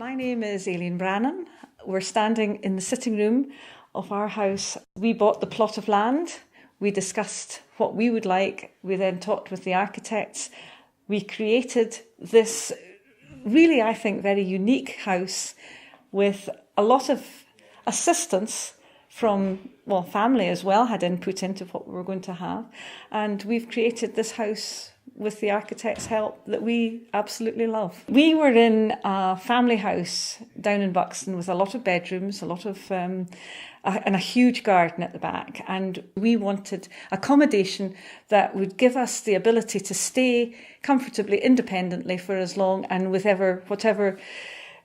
My name is Aileen Brannan. We're standing in the sitting room of our house. We bought the plot of land. We discussed what we would like. We then talked with the architects. We created this really, I think, very unique house with a lot of assistance from, family as well had input into what we were going to have. And we've created this house with the architect's help that we absolutely love. We were in a family house down in Buxton with a lot of bedrooms, and a huge garden at the back. And we wanted accommodation that would give us the ability to stay comfortably, independently for as long and whatever.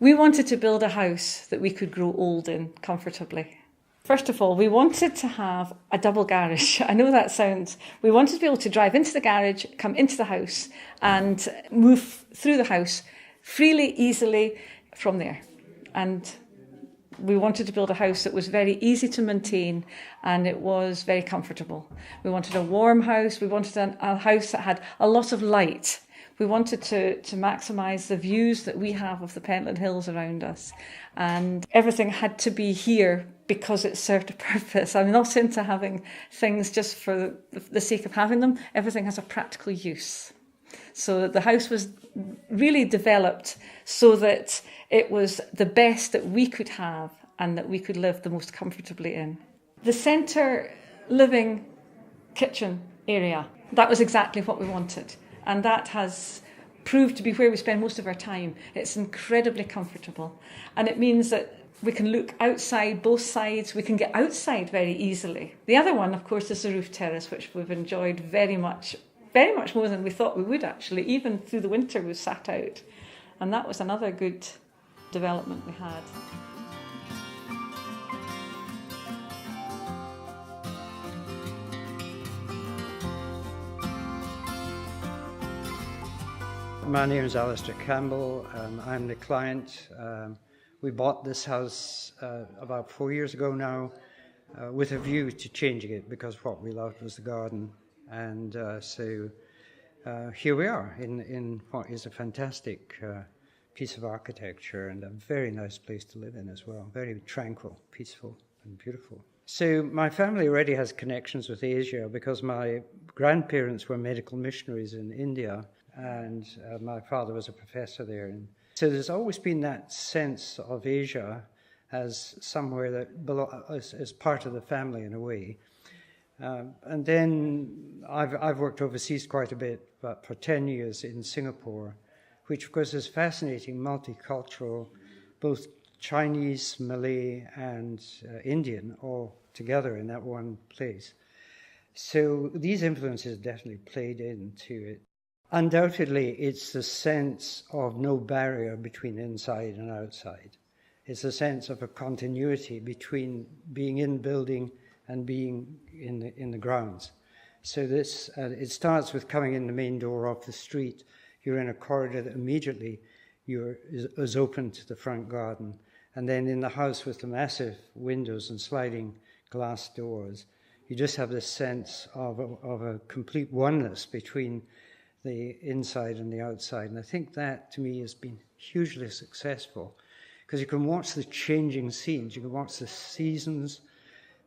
We wanted to build a house that we could grow old in comfortably. First of all, we wanted to have a double garage. I know that sounds... We wanted to be able to drive into the garage, come into the house and move through the house freely, easily from there. And we wanted to build a house that was very easy to maintain and it was very comfortable. We wanted a warm house. We wanted a house that had a lot of light. We wanted to maximise the views that we have of the Pentland Hills around us. And everything had to be here because it served a purpose. I'm not into having things just for the sake of having them. Everything has a practical use. So the house was really developed so that it was the best that we could have and that we could live the most comfortably in. The centre living kitchen area, that was exactly what we wanted. And that has proved to be where we spend most of our time. It's incredibly comfortable. And it means that we can look outside both sides. We can get outside very easily. The other one, of course, is the roof terrace, which we've enjoyed very much more than we thought we would, actually. Even through the winter, we sat out. And that was another good development we had. My name is Alistair Campbell. I'm the client. We bought this house about 4 years ago now with a view to changing it because what we loved was the garden. And so here we are in what is a fantastic piece of architecture and a very nice place to live in as well. Very tranquil, peaceful and beautiful. So my family already has connections with Asia because my grandparents were medical missionaries in India. And my father was a professor there. And so there's always been that sense of Asia as somewhere that is part of the family in a way. And then I've worked overseas quite a bit, but for 10 years in Singapore, which of course is fascinating, multicultural, both Chinese, Malay, and Indian all together in that one place. So these influences definitely played into it. Undoubtedly, it's the sense of no barrier between inside and outside. It's a sense of a continuity between being in building and being in the grounds. So this it starts with coming in the main door off the street. You're in a corridor that immediately is open to the front garden. And then in the house with the massive windows and sliding glass doors, you just have this sense of a complete oneness between the inside and the outside. And I think that, to me, has been hugely successful because you can watch the changing scenes, you can watch the seasons,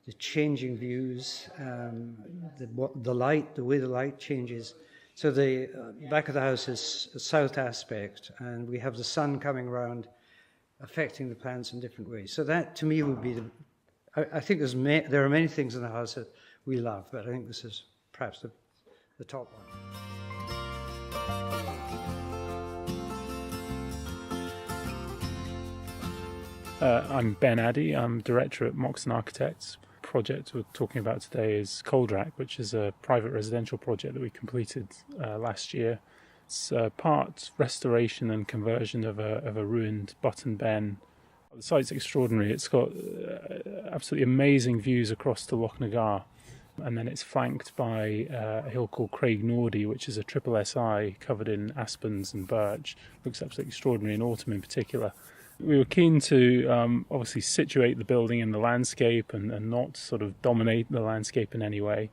the changing views, the light, the way the light changes. So the back of the house is a south aspect, and we have the sun coming around, affecting the plants in different ways. So that, to me, would be I think there are many things in the house that we love, but I think this is perhaps the top one. I'm Ben Addy. I'm director at Moxon Architects. The project we're talking about today is Coldrack, which is a private residential project that we completed last year. It's part restoration and conversion of a ruined Button Ben. The site's extraordinary. It's got absolutely amazing views across to Loch Nagar, and then it's flanked by a hill called Craig Nordy, which is a triple SI covered in aspens and birch. Looks absolutely extraordinary in autumn in particular. We were keen to obviously situate the building in the landscape and not sort of dominate the landscape in any way.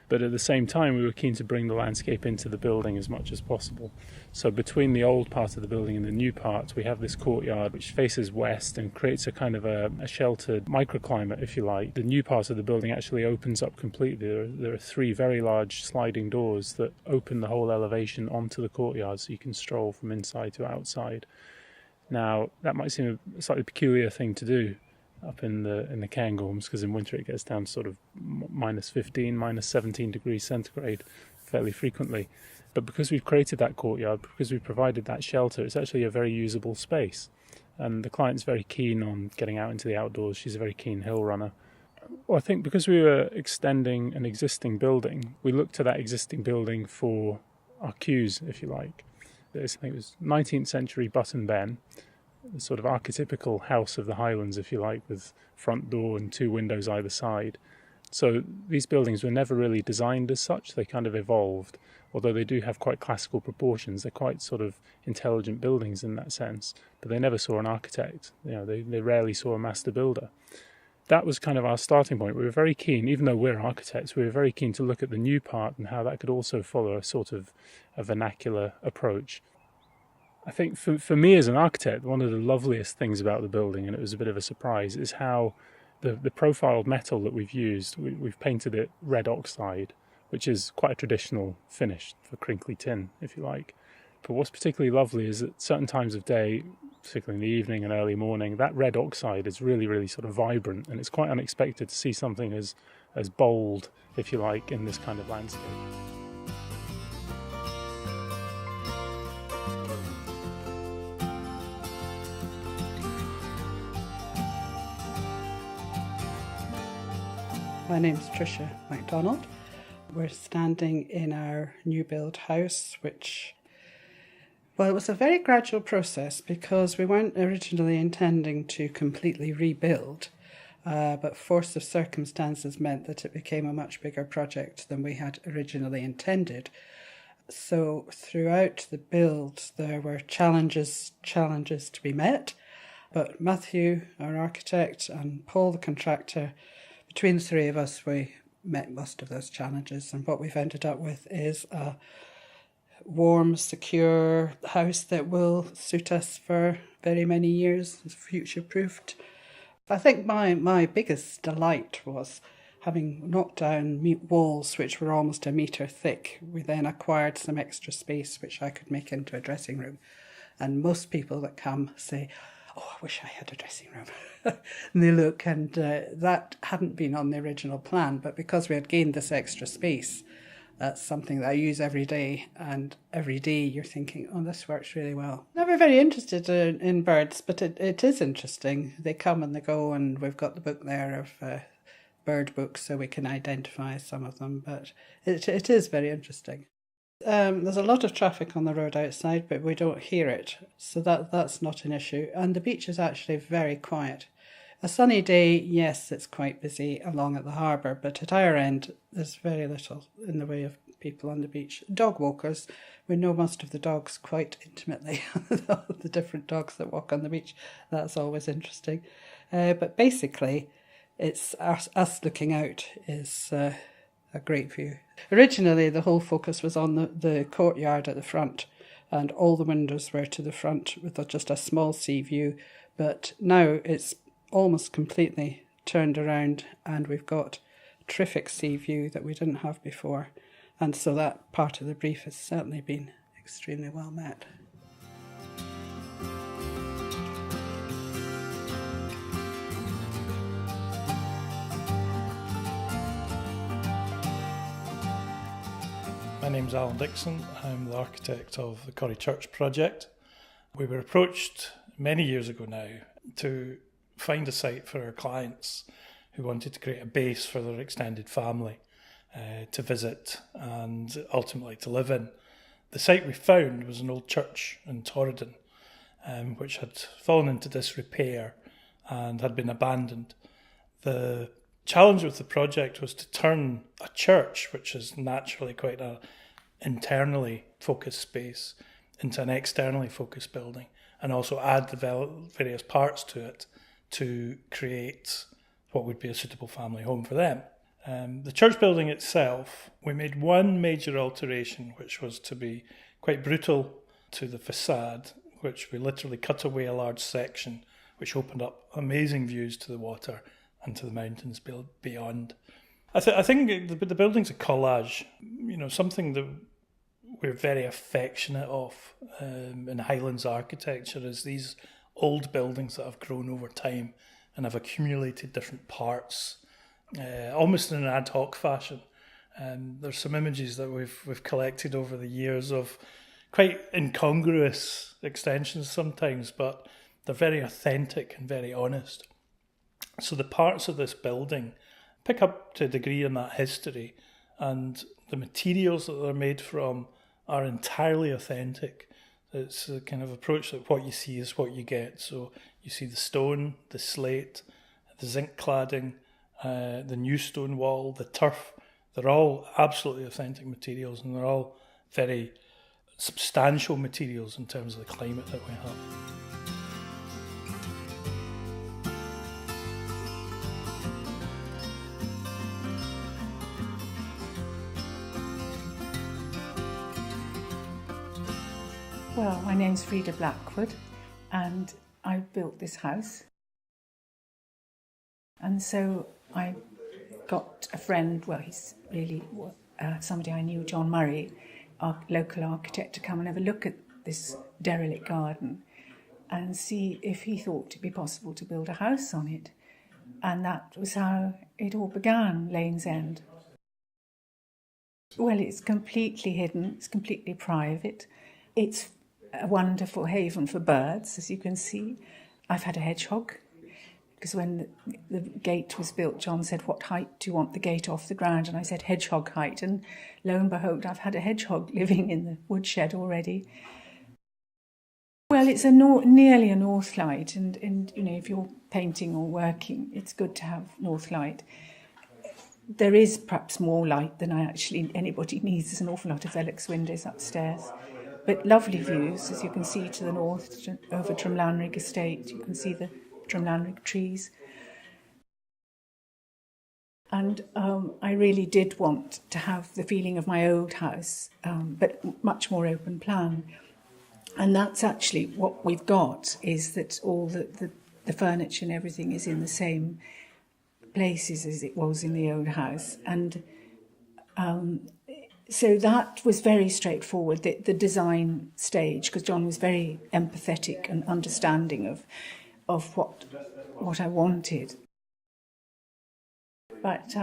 But at the same time, we were keen to bring the landscape into the building as much as possible. So between the old part of the building and the new part, we have this courtyard which faces west and creates a kind of a sheltered microclimate, if you like. The new part of the building actually opens up completely. There are 3 very large sliding doors that open the whole elevation onto the courtyard, so you can stroll from inside to outside. Now, that might seem a slightly peculiar thing to do up in the Cairngorms, because in winter it gets down to sort of minus 15, minus 17 degrees centigrade fairly frequently. But because we've created that courtyard, because we've provided that shelter, it's actually a very usable space. And the client's very keen on getting out into the outdoors. She's a very keen hill runner. Well, I think because we were extending an existing building, we looked to that existing building for our cues, if you like. I think it was 19th century Button Ben, the sort of archetypical house of the Highlands, if you like, with front door and 2 windows either side. So these buildings were never really designed as such. They kind of evolved, although they do have quite classical proportions. They're quite sort of intelligent buildings in that sense, but they never saw an architect. They rarely saw a master builder. That was kind of our starting point. We were very keen, even though we're architects, we were very keen to look at the new part and how that could also follow a sort of a vernacular approach. I think for me as an architect, one of the loveliest things about the building, and it was a bit of a surprise, is how the profiled metal that we've used, we've painted it red oxide, which is quite a traditional finish for crinkly tin, if you like. But what's particularly lovely is at certain times of day, particularly in the evening and early morning, that red oxide is really, really sort of vibrant, and it's quite unexpected to see something as bold, if you like, in this kind of landscape. My name's Tricia MacDonald. We're standing in our new build house, which, well, it was a very gradual process because we weren't originally intending to completely rebuild, but force of circumstances meant that it became a much bigger project than we had originally intended. So throughout the build, there were challenges to be met, but Matthew, our architect, and Paul, the contractor, between the 3 of us, we met most of those challenges, and what we've ended up with is a warm, secure house that will suit us for very many years. It's future-proofed. I think my biggest delight was having knocked down walls which were almost a metre thick. We then acquired some extra space which I could make into a dressing room. And most people that come say, "Oh, I wish I had a dressing room." And they look, and that hadn't been on the original plan, but because we had gained this extra space, that's something that I use every day, and every day you're thinking, oh, this works really well. Never very interested in birds, but it is interesting. They come and they go, and we've got the book there of bird books so we can identify some of them, but it is very interesting. There's a lot of traffic on the road outside, but we don't hear it, so that's not an issue. And the beach is actually very quiet. A sunny day, yes, it's quite busy along at the harbour, but at our end, there's very little in the way of people on the beach. Dog walkers, we know most of the dogs quite intimately, the different dogs that walk on the beach. That's always interesting. But basically, it's us looking out is a great view. Originally, the whole focus was on the courtyard at the front, and all the windows were to the front with just a small sea view, but now it's almost completely turned around, and we've got a terrific sea view that we didn't have before, and so that part of the brief has certainly been extremely well met. My name's Alan Dixon. I'm the architect of the Corrie Church project. We were approached many years ago now to find a site for our clients who wanted to create a base for their extended family to visit and ultimately to live in. The site we found was an old church in Torridon, which had fallen into disrepair and had been abandoned. The challenge with the project was to turn a church, which is naturally quite an internally focused space, into an externally focused building, and also add the various parts to it to create what would be a suitable family home for them. The church building itself, we made one major alteration, which was to be quite brutal to the facade, which we literally cut away a large section, which opened up amazing views to the water and to the mountains beyond. I think the building's a collage, something that we're very affectionate of in Highlands architecture is these old buildings that have grown over time and have accumulated different parts, almost in an ad hoc fashion. There's some images that we've collected over the years of quite incongruous extensions sometimes, but they're very authentic and very honest. So the parts of this building pick up to a degree in that history, and the materials that they're made from are entirely authentic. It's a kind of approach that what you see is what you get. So you see the stone, the slate, the zinc cladding, the new stone wall, the turf. They're all absolutely authentic materials, and they're all very substantial materials in terms of the climate that we have. Well, my name's Frida Blackwood, and I built this house. And so I got a friend, well, he's really somebody I knew, John Murray, our local architect, to come and have a look at this derelict garden and see if he thought it'd be possible to build a house on it. And that was how it all began, Lane's End. Well, it's completely hidden, it's completely private. It's a wonderful haven for birds, as you can see. I've had a hedgehog, because when the gate was built, John said, "What height do you want the gate off the ground?" And I said, "Hedgehog height." And lo and behold, I've had a hedgehog living in the woodshed already. Well, it's nearly a north light, and if you're painting or working, it's good to have north light. There is perhaps more light than anybody needs. There's an awful lot of Velux windows upstairs. But lovely views, as you can see to the north, over Drumlanrig Estate. You can see the Drumlanrig trees. And I really did want to have the feeling of my old house, but much more open plan. And that's actually what we've got, is that all the furniture and everything is in the same places as it was in the old house. And so that was very straightforward, the design stage, because John was very empathetic and understanding of what I wanted. But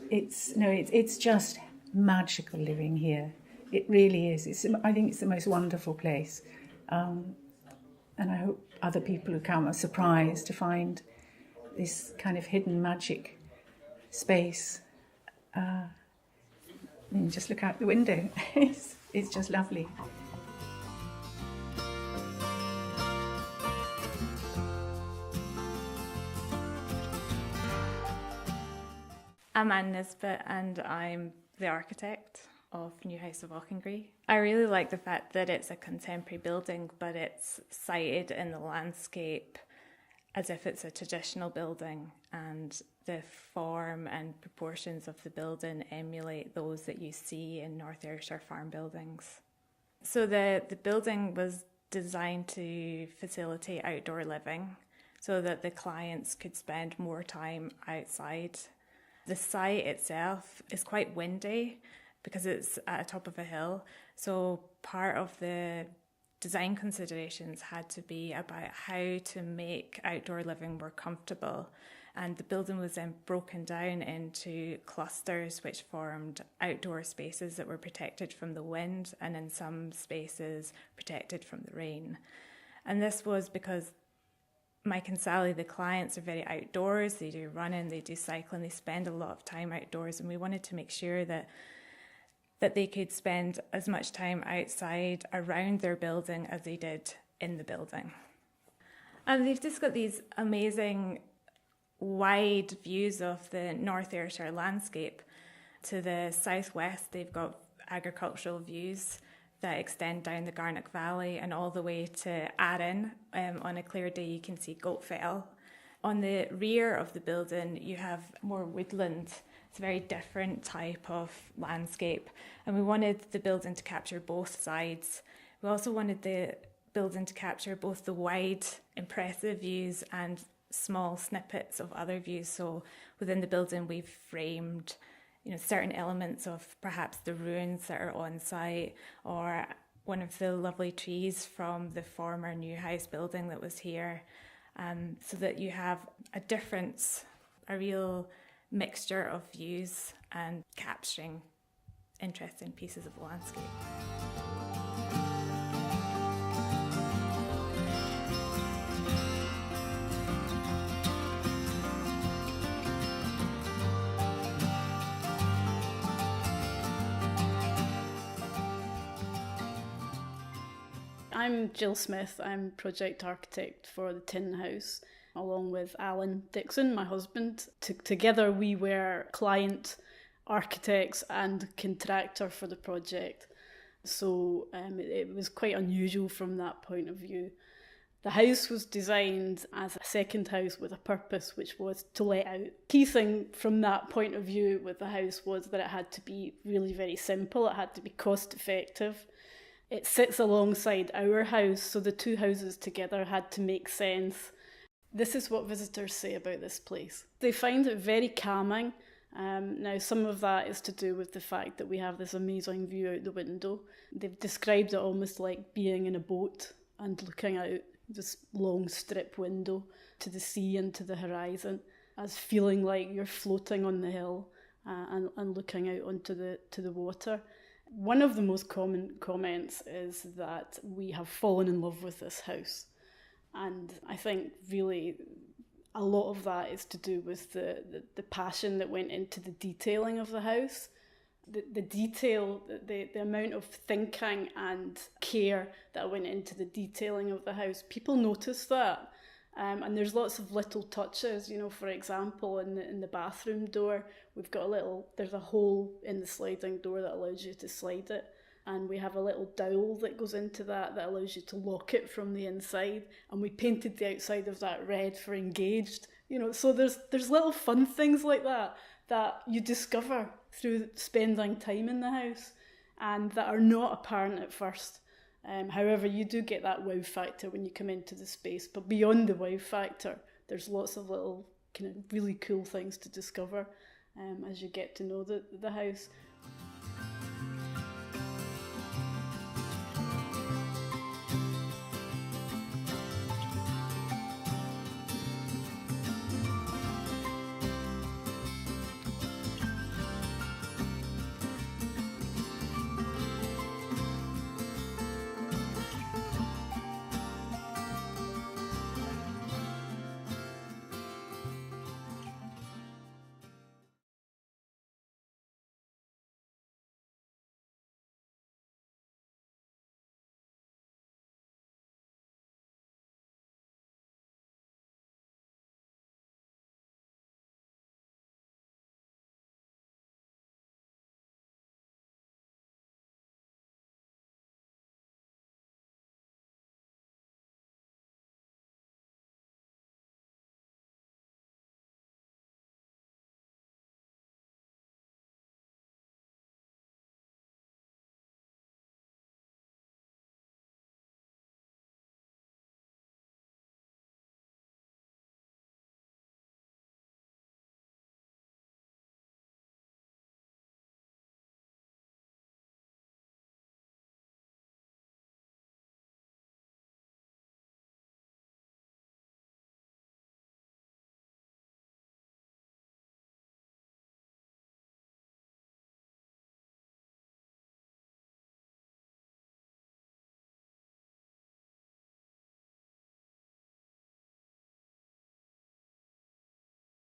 it's just magical living here. It really is. I think it's the most wonderful place, and I hope other people who come are surprised to find this kind of hidden magic space. And just look out the window. It's just lovely. I'm Anne Nisbet, and I'm the architect of New House of Auchengree. I really like the fact that it's a contemporary building, but it's sited in the landscape as if it's a traditional building, and the form and proportions of the building emulate those that you see in North Ayrshire farm buildings. So the building was designed to facilitate outdoor living so that the clients could spend more time outside. The site itself is quite windy because it's at the top of a hill, so part of the design considerations had to be about how to make outdoor living more comfortable. And the building was then broken down into clusters which formed outdoor spaces that were protected from the wind, and in some spaces protected from the rain. And this was because Mike and Sally, the clients, are very outdoors. They do running, they do cycling, they spend a lot of time outdoors, and we wanted to make sure that they could spend as much time outside around their building as they did in the building. And they've just got these amazing wide views of the North Ayrshire landscape. To the southwest, they've got agricultural views that extend down the Garnock Valley and all the way to Arran. On a clear day, you can see Goatfell. On the rear of the building, you have more woodland It's a very different type of landscape, and we wanted the building to capture both sides. We also wanted the building to capture both the wide, impressive views and small snippets of other views. So within the building, we've framed, certain elements of perhaps the ruins that are on site, or one of the lovely trees from the former new house building that was here, so that you have a difference, a real mixture of views and capturing interesting pieces of the landscape. I'm Jill Smith. I'm project architect for the Tin House, along with Alan Dixon, my husband. Together we were client, architects and contractor for the project. So it was quite unusual from that point of view. The house was designed as a second house with a purpose, which was to let out. Key thing from that point of view with the house was that it had to be really very simple. It had to be cost effective. It sits alongside our house, so the two houses together had to make sense. This is what visitors say about this place. They find it very calming. Now, some of that is to do with the fact that we have this amazing view out the window. They've described it almost like being in a boat and looking out this long strip window to the sea and to the horizon, as feeling like you're floating on the hill and looking out onto the water. One of the most common comments is that we have fallen in love with this house. And I think really a lot of that is to do with the passion that went into the detailing of the house. The detail, the amount of thinking and care that went into the detailing of the house. People notice that. And there's lots of little touches, for example, in the bathroom door, there's a hole in the sliding door that allows you to slide it. And we have a little dowel that goes into that allows you to lock it from the inside. And we painted the outside of that red for engaged, so there's little fun things like that you discover through spending time in the house and that are not apparent at first. However, you do get that wow factor when you come into the space, but beyond the wow factor, there's lots of little kind of really cool things to discover as you get to know the house.